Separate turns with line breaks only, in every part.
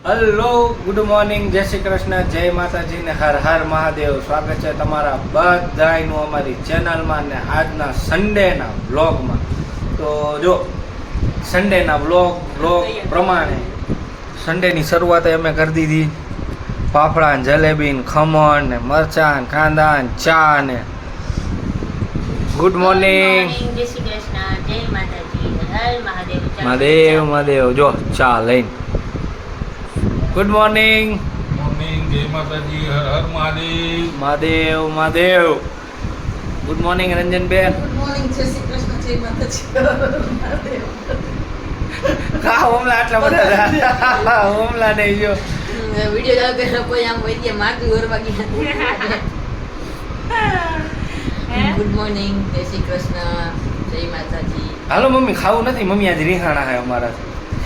Hello, good morning, જય શ્રી કૃષ્ણ, જય માતાજી ને હર હર મહાદેવ. સ્વાગત છે તમારા બધાનું અમારી ચેનલમાં ને આજના સન્ડેના વ્લોગમાં. તો જો સન્ડેના વ્લોગ પ્રમાણે સન્ડેની શરૂઆત અમે કરી દીધી. ફાફડા ને જલેબી ને ખમણ ને મરચાં ને કાંદા ને ચા ને. ગુડ મોર્નિંગ,
જય શ્રી કૃષ્ણ, જય માતાજી, હર મહાદેવ.
મહાદેવ મહાદેવ. જો ચા લઈને. Good morning.
મોર્નિંગ, જય માતાજી, હર હર Mahadev.
Mahadev Mahadev. Good morning Ranjanben.
Good morning, જય શ્રી કૃષ્ણ, જય માતાજી.
કા હોમલા આટલા બધા હોમલા નહીં જો
વિડિયો લાગે કોઈ આમ હોય કે માથું ઓરવા ગયા. ગુડ મોર્નિંગ, જય શ્રી કૃષ્ણ, જય માતાજી.
હાલો મમ્મી, ખાવું નથી. મમ્મી આજ રીહાણા હે અમારા.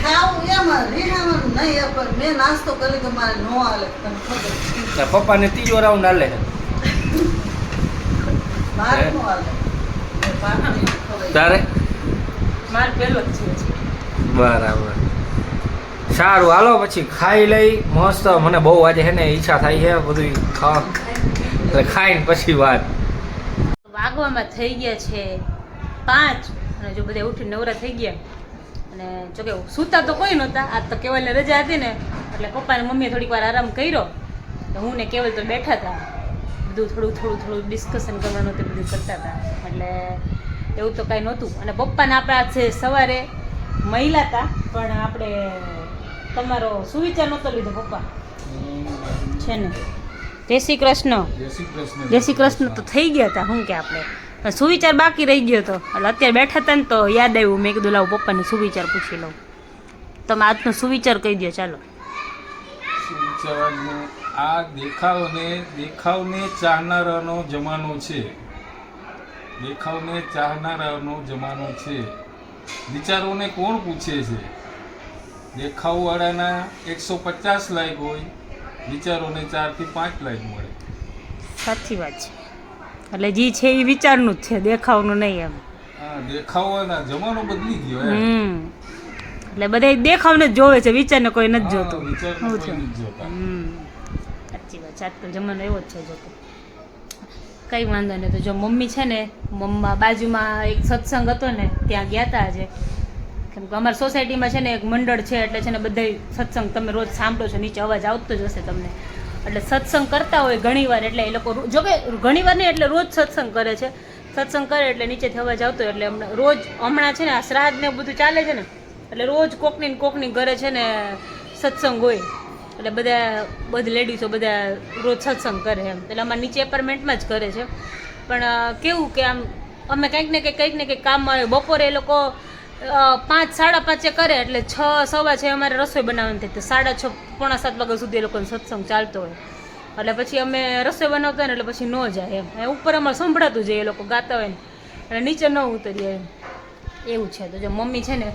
ખાવું એમાં રેહાવાનું નહીં, પણ મેં નાસ્તો કરી કે મારે નો હાલે. તને ખબર
પપ્પાને ત્રીજો રાઉન્ડ હાલે છે.
મારે નો હાલે.
તારે
માર પેલો જ છે.
બરાબર, સારું. હાલો પછી ખાઈ લઈ મસ્ત. મને બહુ આજે છે ને ઈચ્છા થાય છે બધું ખાવા, એટલે ખાઈને પછી વાત.
વાગવામાં થઈ ગયા છે 5 અને જો બધા ઉઠીને નવરા થઈ ગયા. અને જો કે સૂતા તો કોઈ નહોતા, આજ તો કેવલને રજા હતી ને એટલે પપ્પાને મમ્મીએ થોડીક વાર આરામ કર્યો. હું ને કેવલ તો બેઠા હતા, બધું થોડું ડિસ્કશન કરવાનું તે બધું કરતા હતા. એટલે એવું તો કાંઈ નહોતું. અને પપ્પાને આપણે આજે સવારે મહિલા હતા, પણ આપણે તમારો સુવિચાર નહોતો લીધો પપ્પા છે ને. જય શ્રી કૃષ્ણ. જય શ્રી કૃષ્ણ તો થઈ ગયા હતા. શું કે આપણે સુવિચાર બાકી રહી ગયો હતો, એટલે અત્યારે બેઠા હતા ને તો યાદ આવ્યું. મેં કીધું લાવ પપ્પાને સુવિચાર પૂછી લઉં. તમે આજનો સુવિચાર કહી દો ચાલો.
સુવિચારનું આ દેખાવને ચાહનારાનો જમાનો છે. દેખાવને ચાહનારાનો જમાનો છે. વિચારોને કોણ પૂછે છે? દેખાવવાળાના 150 લાઈક હોય, વિચારોને 4 થી 5 લાઈક મળે.
સાચી વાત છે. એટલે જે છે એ વિચારનું જ છે, દેખાવનું નહીં એમ.
હા, દેખાવવાના જમાનો બદલી ગયો.
એટલે બધા દેખાવને જ જોવે છે, વિચારને કોઈ નથી જોતું.
વિચારને કોઈ નથી જોતા.
સાચી વાત છે. આજકાલ જમાનો એવો જ છે. જો કંઈ વાંધો નહીં. તો જો મમ્મી છે ને, મમ્મા બાજુમાં એક સત્સંગ હતો ને ત્યાં ગયા હતા આજે. કેમ કે અમારી સોસાયટીમાં છે ને એક મંડળ છે, એટલે છે ને બધા સત્સંગ તમે રોજ સાંભળો છો, નીચે અવાજ આવતો જ હશે તમને. એટલે સત્સંગ કરતા હોય ઘણીવાર, એટલે એ લોકો જો કે ઘણીવાર નહીં, એટલે રોજ સત્સંગ કરે છે. સત્સંગ કરે એટલે નીચેથી અવાજ આવતો હોય. એટલે રોજ હમણાં છે ને આ શ્રાદ્ધ ને બધું ચાલે છે ને, એટલે રોજ કોકની ઘરે છે ને સત્સંગ હોય. એટલે બધી લેડીઝો બધા રોજ સત્સંગ કરે એમ. એટલે અમારે નીચે એપાર્ટમેન્ટમાં જ કરે છે. પણ કેવું કે આમ અમે કંઈક ને કંઈક કામમાં આવે. બપોરે એ લોકો 5 સાડા 5 કરે, એટલે 6 સવા 6 અમારે રસોઈ બનાવવાની થાય. તો 6:30 પોણા 7 વાગ્યા સુધી એ લોકોનો સત્સંગ ચાલતો હોય. એટલે પછી અમે રસોઈ બનાવતા હોય ને એટલે પછી ન જાય એમ. ઉપર અમારે સંભળાતું જાય, એ લોકો ગાતા હોય ને, એટલે નીચે ન ઉતરીએ એમ. એવું છે. તો જો મમ્મી છે ને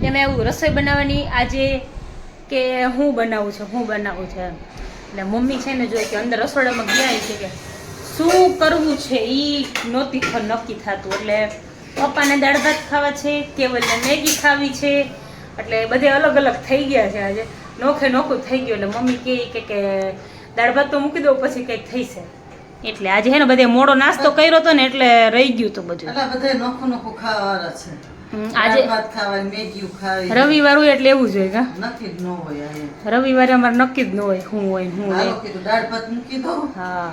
એને એવું રસોઈ બનાવવાની આજે કે હું બનાવું છે એમ. એટલે મમ્મી છે ને જો કે અંદર રસોડામાં ગયા છે કે શું કરવું છે એ નહોતી નક્કી થતું. એટલે પપ્પાને દાળ ભાત ખાવા છે, કેવલને મેગી ખાવી છે, એટલે બધે અલગ અલગ થઈ ગયા છે. આજે નોખું થઈ ગયું. એટલે મમ્મી કે દાળ ભાત તો મૂકી દો, પછી કંઈક થઈશે. એટલે આજે છે ને બધે મોડો નાસ્તો કર્યો હતો ને એટલે રહી ગયું હતું બધું.
એટલે બધા નોખું ખાવાવાળા છે.
આજે
ભાત ખાવાય, મેગી ખાવી.
રવિવાર હોય એટલે એવું જ હોય.
નક્કી જ ન હોય.
રવિવારે અમારે નક્કી જ ન હોય શું હોય.
કીધું દાળ ભાત મૂકી દો,
હા.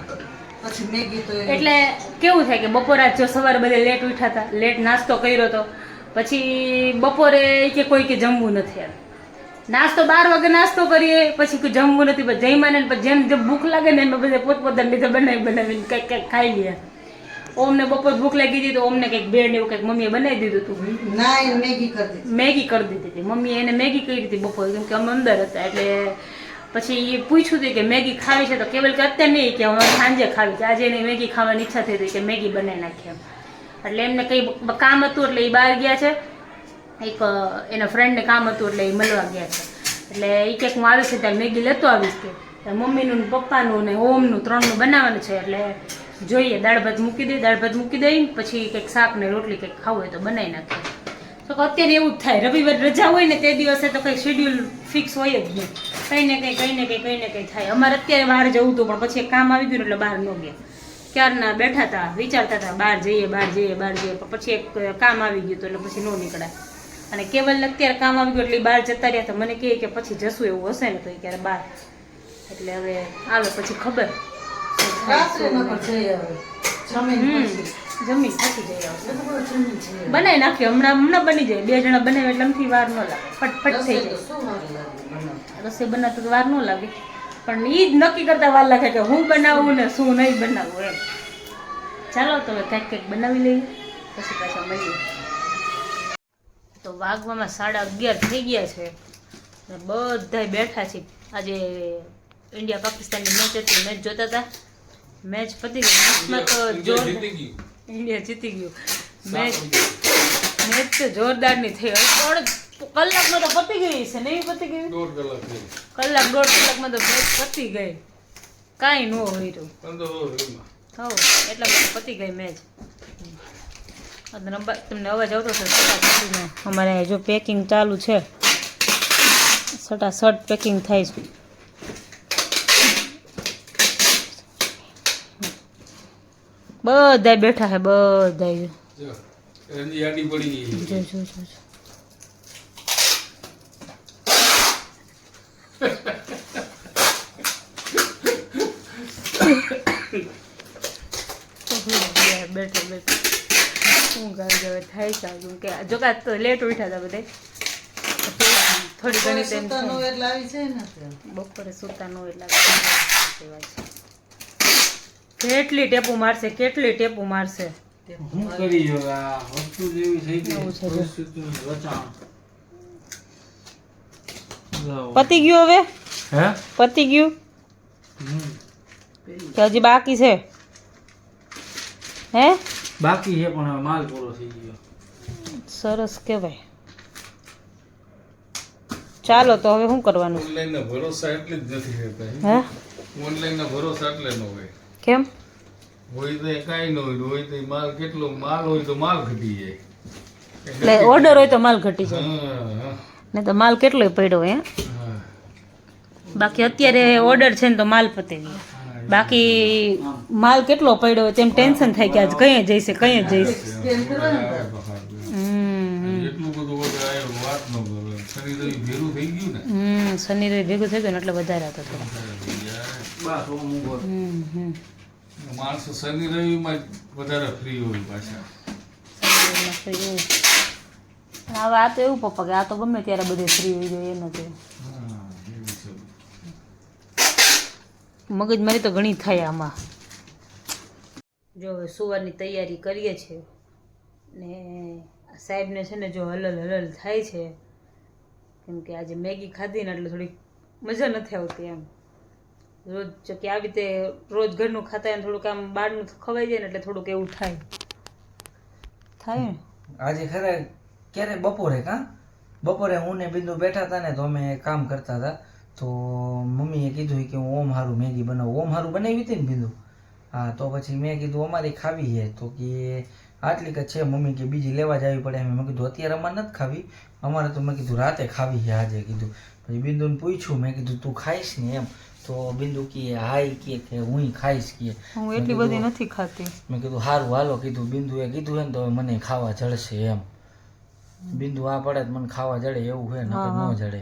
પછી મેગી તો
એટલે કેવું થાય કે બપોરે જો સવારે બધે લેટ ઉઠ્યા હતા, લેટ નાસ્તો કર્યો હતો, પછી બપોરે કે કોઈ કે જમવું નથી. નાસ્તો 12 વાગે નાસ્તો કરીએ, પછી કોઈ જમવું નથી. પછી જઈમાને જેમ ભૂખ લાગે ને એમ બધે પોતપોતાની રીતે બનાવીને કંઈક ખાઈ લે. ઓમને બપોર ભૂખ લાગી હતી તો ઓમને કંઈક બ્રેડ એવું કંઈક મમ્મીએ બનાવી દીધું હતું.
ના, મેગી કરી
દીધી હતી મમ્મીએ. એને મેગી કરી હતી બપોર, કેમ કે અમે અંદર હતા. એટલે પછી એ પૂછ્યું હતું કે મેગી ખાવી છે, તો કેવલ કે અત્યારે નહીં, કે અમારે સાંજે ખાવી છે. આજે એને મેગી ખાવાની ઈચ્છા થઈ હતી કે મેગી બનાવી નાખીએ. એટલે એમને કંઈ કામ હતું એટલે એ બહાર ગયા છે. એક એના ફ્રેન્ડને કામ હતું એટલે એ મળવા ગયા છે. એટલે એ કંઈક હું આવીશ ત્યારે મેગી લેતો આવીશ કે મમ્મીનું ને પપ્પાનું ને ઓમનું 3નું બનાવવાનું છે. એટલે જોઈએ દાળ ભાત મૂકી દઈ પછી કંઈક શાક ને રોટલી કંઈક ખાવું હોય તો બનાવી નાખીએ. તો અત્યારે એવું જ થાય, રવિવાર રજા હોય ને તે દિવસે તો કંઈ શેડ્યુલ ફિક્સ હોય જ નહીં. કંઈ ને કંઈ થાય. અમારે અત્યારે બહાર જવું હતું પણ પછી એક કામ આવી ગયું ને એટલે બહાર ન ગયા. ક્યારના બેઠા હતા, વિચારતા હતા બહાર જઈએ પણ પછી એક કામ આવી ગયું હતું એટલે પછી ન નીકળાય. અને કેવલ અત્યારે કામ આવી ગયું એટલે બહાર જતા રહ્યા તો મને કહે કે પછી જશું એવું હશે ને તો એ ક્યારે બહાર, એટલે હવે આવે પછી ખબર
રાત્રે નકર જઈ આવે. જમીન પછી.
જમી થાકી જઈ આવશે.
એ તો બધું જમીન છે.
બનાવી નાખ્યો હમણાં બની જાય. 2 જણા બનાવે એટલે આમથી વાર ન લાગે, ફટફટ થઈ
રસોઈ તો
જાય.
શું વાર લાગે બનાવતા?
રસોઈ બનાવતા તો વાર ન લાગે પણ એ જ નક્કી કરતા વાર લાગે કે હું બનાવું ને શું નહીં બનાવવું એમ. ચાલો તો હવે કંઈક બનાવી લઈએ પછી પાછા મળીએ. તો વાગવામાં 11:30 થઈ ગયા છે ને બધાય બેઠા છે. આજે ઇન્ડિયા પાકિસ્તાનની મેચ હતી, મેચ જોતા હતા. મેચ પતી ગઈ. મેચમાં તો ઇન્ડિયા જીતી ગયું. મેચ તો જોરદારની થઈ. હવે 3 કલાકમાં તો પતી ગઈ છે નહીં? પતી ગયું 1.5 કલાકમાં તો મેચ પતી ગઈ. કાંઈ ન હોય રહ્યું. એટલા બધા પતી ગઈ મેચ. તમને અવાજ આવતો છે? અમારે જો પેકિંગ ચાલુ છે, સટાસટ પેકિંગ થાય છે. બધાય બેઠા છે, બધાય જો. બેઠે શું ગાડી હવે થાય સારું કે જો કાં તો લેટ ઉઠ્યા હતા બધા. થોડી ઘણી તેમ
સૂતા ન હોય એટલે આવી જાય ને ત્યાં.
બપોરે સૂતા ન હોય એટલે કેટલી ટેપુ મારશે
શું કરી હવે આ વસ્તુ જેવી થઈ ગઈ.
એવું છે જો.
પરિસ્થિતિનું રચાણ.
પતી ગયું હવે?
હે?
પતી ગયું કે હજી બાકી છે? હે
બાકી છે પણ હવે માલ પૂરો થઈ ગયો.
સરસ કહેવાય. ચાલો તો હવે શું કરવાનું?
ઓનલાઈનના ભરોસા એટલે જ નથી રહેતા.
હે
ઓનલાઈનના ભરોસા એટલે ન હોય.
કેમ?
હોય તો કાંઈ ન હોય તો માલ કેટલો માલ હોય તો માલ ઘટી જાય.
એટલે ઓર્ડર હોય તો માલ ઘટી જાય
હા,
ને તો માલ કેટલોય પડ્યો હે.
હા.
બાકી અત્યારે ઓર્ડર છે ને તો માલ પતે ગયો. બાકી માલ કેટલો પડ્યો હોય તેમ ટેન્શન થાય કે આજ કઈ જઈશે.
સ્કેન કરવાનું ને.
એટલું બધું order આવ્યો, વાત ન કરો. શનિ રવિ ભેરું થઈ ગયું ને.
શનિ રવિ ભેગું થઈ ગયું ને એટલે વધારે હતો થોડો.
બસ હું
માણસો શનિ રવિમાં જ વધારે ફ્રી હોય પાછા.
હવે આ તો એવું પપ્પા કે આ તો ગમે ત્યારે બધે ફ્રી હોય જાય એ નથી.
હા, એવું છે.
મગજમારી તો ઘણી થાય આમાં. જો હવે સુવાની તૈયારી કરીએ છીએ ને સાહેબને છે ને જો હલલ થાય છે કેમ કે આજે મેગી ખાધી ને એટલે થોડીક મજા નથી આવતી એમ. રોજ જો કે આવી રીતે રોજ ઘરનું ખાતા હોય ને થોડુંક આમ બહારનું ખવાઈ જાય ને એટલે થોડુંક એવું થાય ને.
આજે ખરે ક્યારે બપોરે હું ને બિંદુ બેઠા હતા ને તો અમે કામ કરતા હતા તો મમ્મીએ કીધું કે હું ઓમ હારું મેગી બનાવું. ઓમ હારું બનાવી હતી ને બિંદુ? હા, તો પછી મેં કીધું અમારે ખાવી છે તો કે આટલી કે છે મમ્મી કે બીજી લેવા જવી પડે. મેં કીધું અત્યારે અમારે નથી ખાવી, અમારે તો મેં કીધું રાતે ખાવી છે આજે કીધું. પછી બિંદુને પૂછ્યું, મેં કીધું તું ખાઈશ ને એમ? તો બિંદુ કહે હા કે હું ખાઈશ કે.
હું એટલી બધી નથી ખાતી.
મેં કીધું સારું હાલો કીધું. બિંદુએ કીધું ને તો મને ખાવા જળશે એમ. બિંદુ આ પડે તો મને ખાવા જડે એવું છે, નકર ન જડે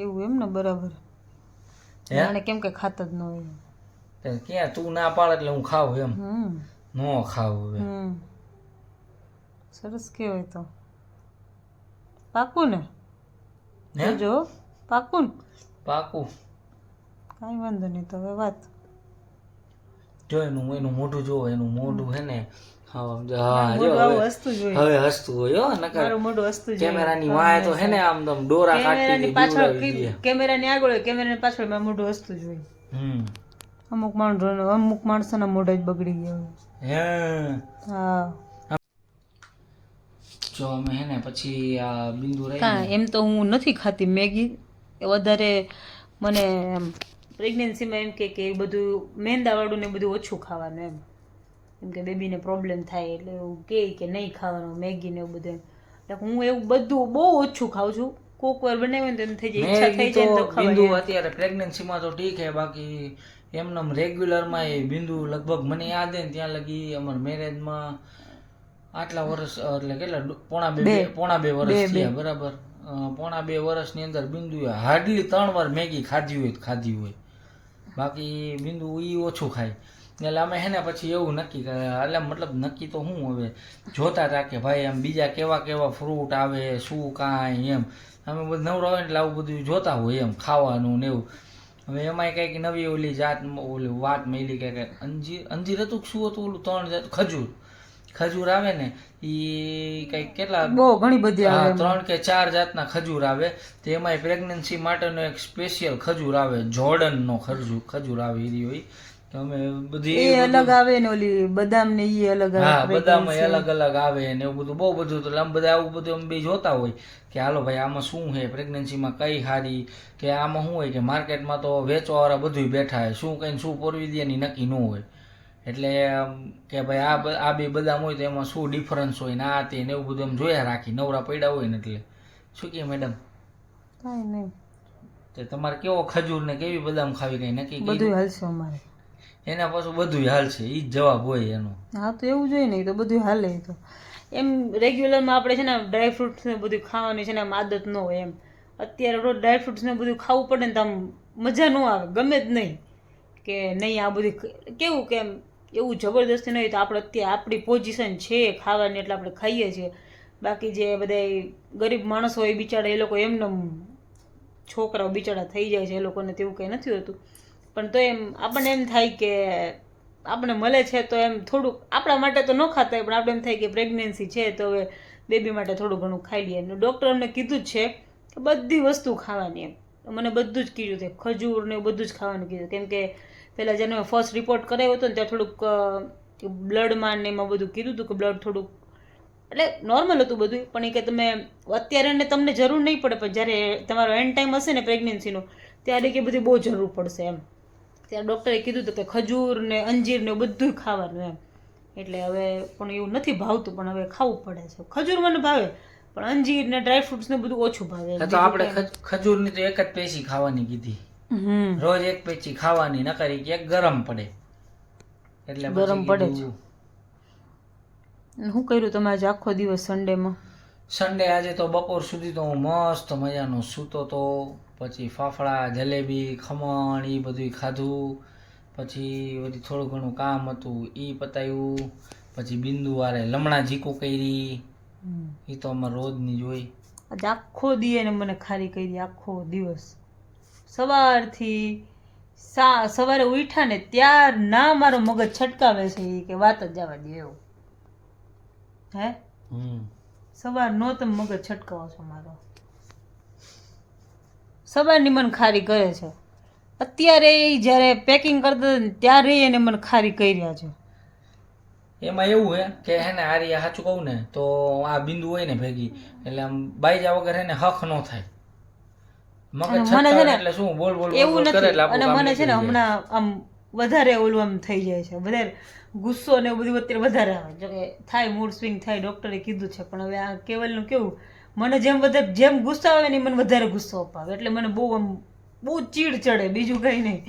એવું એમ ને? બરાબર. જાણે કેમ કે ખાતા જ ન હોય.
ક્યાં તું ના પાડે એટલે હું ખાવ એમ? ન ખાવ હવે.
સરસ કહેવાય. તો પાકું ને?
હે?
જો પાકું ને?
પાકું.
કાંઈ વાંધો નહીં. તો હવે વાત
જો એનું મોઢું જો, એનું મોઢું હે ને હા જો
હસતું જ હોય.
હવે હસતું હોય હો, નકર
મારું મોઢું હસતું જ હોય.
કેમેરાની વાય તો હે ને આમ દોરા કાઢતી
કેમેરાની પાછળ કેમેરાની આગળ હોય, કેમેરાની પાછળ મારું મોઢું હસતું જ હોય. અમુક માણસોના મોઢા જ બગડી ગયા હોય. હા
જો અમે હે ને પછી આ બિંદુ રહી
કાં એમ તો હું નથી ખાતી મેગી. એ વધારે મને પ્રેગ્નન્સીમાં એમ કે બધું મેંદાવાળું ને બધું ઓછું ખાવાનું એમ કે બેબીને પ્રોબ્લેમ થાય એટલે એવું કે નહીં ખાવાનું મેગી ને એવું બધું. એટલે હું એવું બધું બહુ ઓછું ખાઉં છું. કોક વાર બનાવ્યું ને તો એમ થઈ જાય ઈચ્છા થઈ
મેગી
જાય ને
તો
તો ખવાય
બિંદુ
એમ.
અત્યારે પ્રેગ્નન્સીમાં તો ઠીક હે, બાકી એમનેમ રેગ્યુલરમાં એ બિંદુ લગભગ મને યાદ હે ને ત્યાં લગી અમારા મેરેજમાં આટલા વર્ષ એટલે કેટલા પોણા બે વર્ષ થયા બરાબર. પોણા 2 વર્ષની અંદર બિંદુએ હાર્ડલી 3 વાર મેગી ખાધી હોય. બાકી બિંદુ ઈ ઓછું ખાય. એટલે અમે હે ને પછી એવું નક્કી કર્યા, એટલે મતલબ નક્કી તો હું હવે જોતા હતા કે ભાઈ એમ બીજા કેવા કેવા ફ્રૂટ આવે શું કાંઈ એમ અમે બધું નવરા હોય એટલે આવું બધું જોતા હોય એમ ખાવાનું ને એવું. હવે એમાંય કંઈક નવી ઓલી જાત ઓલી વાત મળી કે અંજીર હતું કે શું હતું ઓલું 3 જાત ખજૂર આવે ને એ કંઈક કેટલા
બહુ ઘણી બધી આવે
3 કે 4 જાતના ખજૂર આવે. તો એમાંય પ્રેગ્નન્સી માટેનો એક સ્પેશિયલ ખજૂર આવે, જોર્ડનનો ખજૂર આવે એ હોય. તો અમે બધી
એ અલગ આવે ને ઓલી બદામ ને ઈ અલગ આવે.
હા બધામાં અલગ અલગ આવે ને એવું બધું બહુ બધું. તો આમ બધા આવું બધું અમે બી જોતા હોય કે હાલો ભાઈ આમાં શું છે પ્રેગ્નન્સીમાં કઈ સારી, કે આમાં શું હોય કે માર્કેટમાં તો વેચવાવાળા બધું બેઠા હોય, શું કઈ શું પોરવી દે એની નક્કી ન હોય. એટલે કે ભાઈ આ બે બદામ હોય તો એમાં શું ડિફરન્સ હોય ને આ તે ને એવું બધું એમ જોયા રાખી નવરા પડ્યા હોય ને. એટલે શું કે મેડમ
કાંઈ નહીં,
તો તમારે કેવો ખજૂર ને કેવી બદામ ખાવી કઈ નક્કી
બધું
કર્યું?
હાલશે અમારે.
એના પાછું બધું હાલ છે ઈ જ જવાબ હોય એનો.
હા તો એવું જોઈએ ને, એ તો બધું હાલે. એ તો એમ રેગ્યુલરમાં આપણે છે ને ડ્રાય ફ્રૂટ્સ ને બધું ખાવાની છે ને આમ આદત ન હોય એમ. અત્યારે રોજ ડ્રાય ફ્રૂટ્સ ને બધું ખાવું પડે ને તો આમ મજા ન આવે, ગમે જ નહીં કે નહીં આ બધું કેવું કે એમ એવું જબરદસ્તી નહીં. તો આપણે અત્યારે આપણી પોઝિશન છે ખાવાની એટલે આપણે ખાઈએ છીએ. બાકી જે બધા ગરીબ માણસો હોય બિચારા એ લોકો એમને છોકરાઓ બિચારા થઈ જાય છે, એ લોકોને તેવું કંઈ નથી હોતું. પણ તો એમ આપણને એમ થાય કે આપણે મળે છે તો એમ થોડુંક આપણા માટે તો ન ખાતા હોય, પણ આપણે એમ થાય કે પ્રેગ્નન્સી છે તો હવે બેબી માટે થોડું ઘણું ખાઈ લઈએ. અને ડૉક્ટર અમને કીધું જ છે કે બધી વસ્તુ ખાવાની એમ. મને બધું જ કીધું છે, ખજૂર ને બધું જ ખાવાનું કીધું. કેમ કે પહેલાં જેને ફર્સ્ટ રિપોર્ટ કરાવ્યો હતો ને ત્યાં થોડુંક બ્લડમાં ને એમાં બધું કીધું હતું કે બ્લડ થોડુંક એટલે નોર્મલ હતું બધું. પણ એ કે તમે અત્યારે ને તમને જરૂર નહીં પડે, પણ જ્યારે તમારો એન્ડ ટાઈમ હશે ને પ્રેગ્નન્સીનો ત્યારે કે બધી બહુ જરૂર પડશે એમ. ત્યારે ડૉક્ટરે કીધું હતું કે ખજૂર ને અંજીર ને બધું ખાવાનું એમ. એટલે હવે પણ એવું નથી ભાવતું, પણ હવે ખાવું પડે છે. ખજૂર મને ભાવે પણ અંજીર ને ડ્રાય ફ્રૂટ્સ ને બધું ઓછું ભાવે.
તો આપણે ખજૂરની તો એક જ પેશી ખાવાની કીધી, રોજ એક પેચી ખાવાની, નકરી કે ગરમ પડે એટલે
ગરમ પડે છે. શું કર્યું તમે આજે આખો દિવસ સન્ડેમાં?
સન્ડે આજે તો બપોર સુધી તો હું મસ્ત મજાનો સૂતો તો. પછી ફાફડા જલેબી ખમણ એ બધું ખાધું. પછી વળી થોડું ઘણું કામ હતું એ પતાવ્યું. પછી બિંદુ વારે લમણા જીકું કરી, એ તો અમારે રોજની જ હોય.
આજે આખો દી એને મને ખારી કરી, આખો દિવસ સવારથી સવારે ઉઠ્યા ને ત્યાર ના મારો મગજ છટકાવે છે ઈ કે વાત જ જવા દે એવું. હે સવાર નો તમે મગજ છટકાવો છો મારો. સવારની મને ખારી કરે છે. અત્યારે જ્યારે પેકિંગ કરતા હતા ને ત્યારે એને મને ખારી કર્યા છે.
એમાં એવું હે કે હે ને આરી સાચું કહું ને તો આ બિંદુ હોય ને ભેગી એટલે આમ બાઈજા વગર હે ને હક ન થાય. મગજ છટકાવે એટલે શું બોલ બોલ
એવું
કરે
નથી.
એટલે આપણું
અને
કામ
મને છે ને
નીકળી જાય.
હમણાં આમ વધારે ઓલું આમ થઈ જાય છે, વધારે ગુસ્સો ને એવું બધું અત્યારે વધારે આવે. જો કે થાય મૂડ સ્વિંગ થાય, ડૉક્ટરે કીધું છે. પણ હવે આ કેવલનું કેવું, મને જેમ ગુસ્સો આવે ને મને વધારે ગુસ્સો અપાવે. એટલે મને બહુ ચીડ ચડે, બીજું કંઈ નહીં.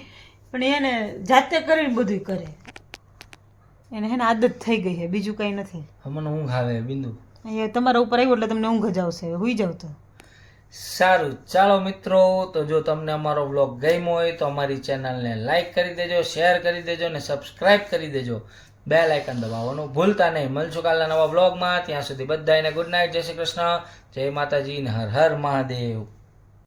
પણ એને જાતે કરીને બધું કરે, એને હે ને આદત થઈ ગઈ છે, બીજું કંઈ નથી.
મને ઊંઘ આવે બિંદુ.
એ તમારા ઉપર આવ્યું એટલે તમને ઊંઘ જ આવશે, હુઈ જાવ તો.
સારું ચાલો મિત્રો, તો જો તમને અમારો વ્લોગ ગમ્યો હોય તો અમારી ચેનલને લાઈક કરી દેજો, શેર કરી દેજો ને સબસ્ક્રાઇબ કરી દેજો. બેલ આઇકન દબાવવાનું ભૂલતા નહીં. મળશું કાલના નવા વ્લોગમાં. ત્યાં સુધી બધાને ગુડ નાઇટ, જય શ્રી કૃષ્ણ, જય માતાજી ને હર હર મહાદેવ.